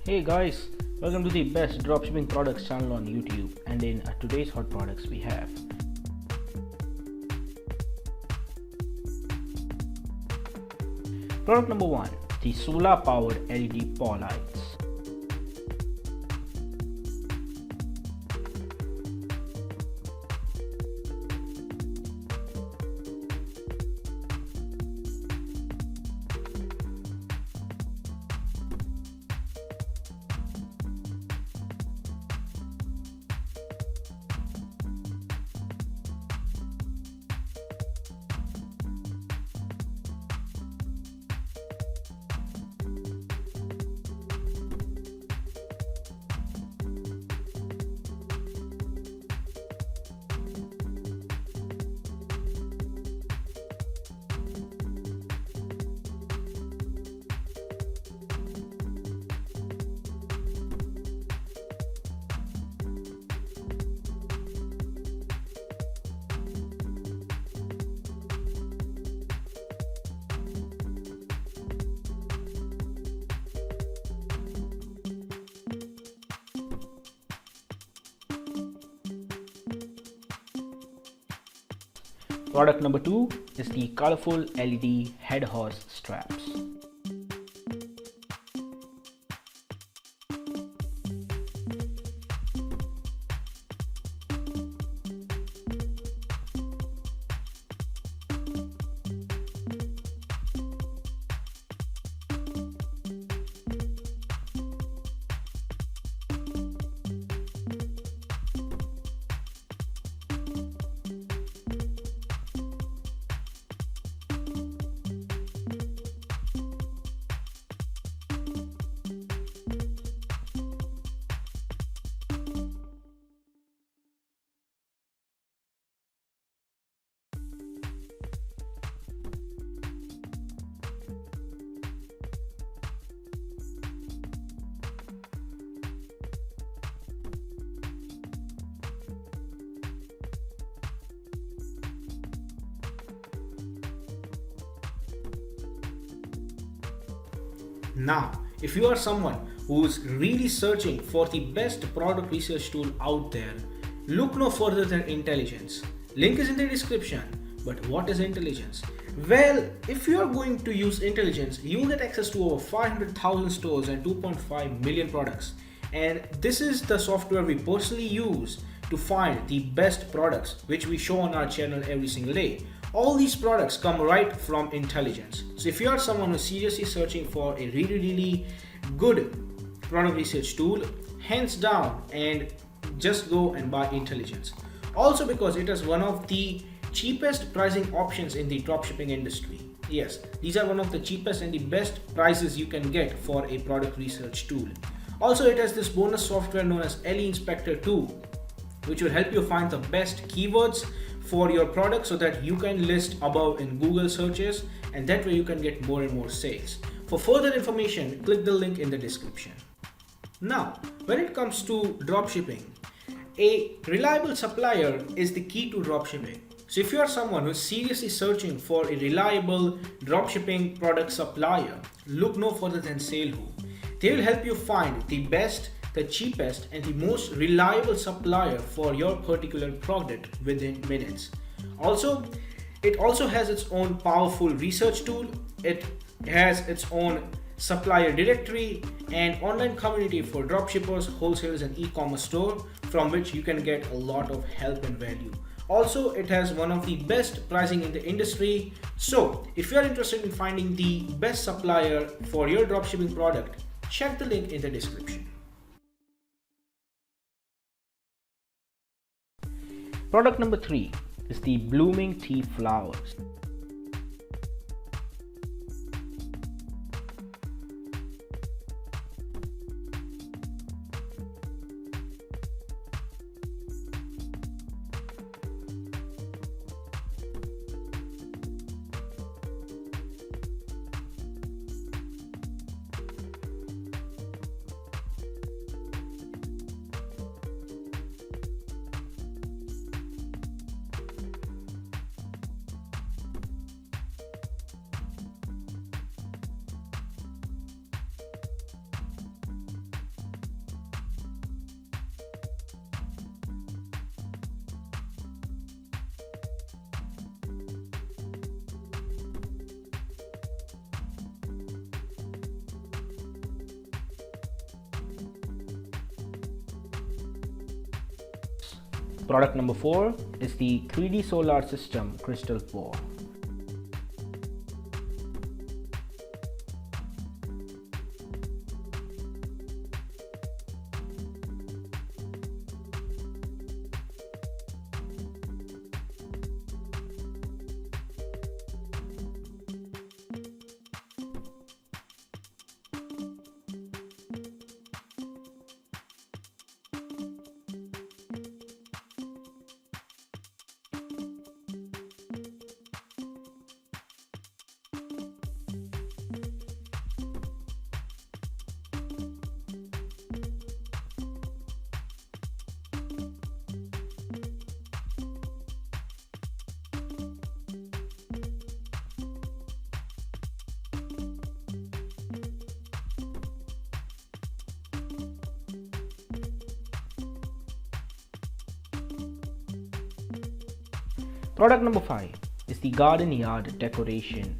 Hey guys, welcome to the best dropshipping products channel on YouTube, and in today's hot products we have product number 1, the solar powered LED paw lights. Product number 2 is the colorful LED head horse straps. Now, if you are someone who's really searching for the best product research tool out there, look no further than Intelligence. Link is in the description. But what is Intelligence? Well, if you are going to use Intelligence, you will get access to over 500,000 stores and 2.5 million products. And this is the software we personally use to find the best products which we show on our channel every single day. All these products come right from Intelligence. So if you are someone who's seriously searching for a really good product research tool, hands down, and just go and buy Intelligence. Also because it is one of the cheapest pricing options in the dropshipping industry. Yes, these are one of the cheapest and the best prices you can get for a product research tool. Also, it has this bonus software known as LE Inspector 2, which will help you find the best keywords for your product so that you can list above in Google searches, and that way you can get more and more sales. For further information, click the link in the description. Now, when it comes to dropshipping, a reliable supplier is the key to dropshipping. So if you are someone who is seriously searching for a reliable dropshipping product supplier, look no further than SaleWho. They will help you find the best, the cheapest, and the most reliable supplier for your particular product within minutes. Also, it also has its own powerful research tool. It has its own supplier directory and online community for dropshippers, wholesalers, and e-commerce store from which you can get a lot of help and value. Also, it has one of the best pricing in the industry. So if you are interested in finding the best supplier for your dropshipping product, check the link in the description. Product number 3 is the blooming tea flowers. Product number 4 is the 3D solar system crystal ball. Product number 5 is the garden yard decoration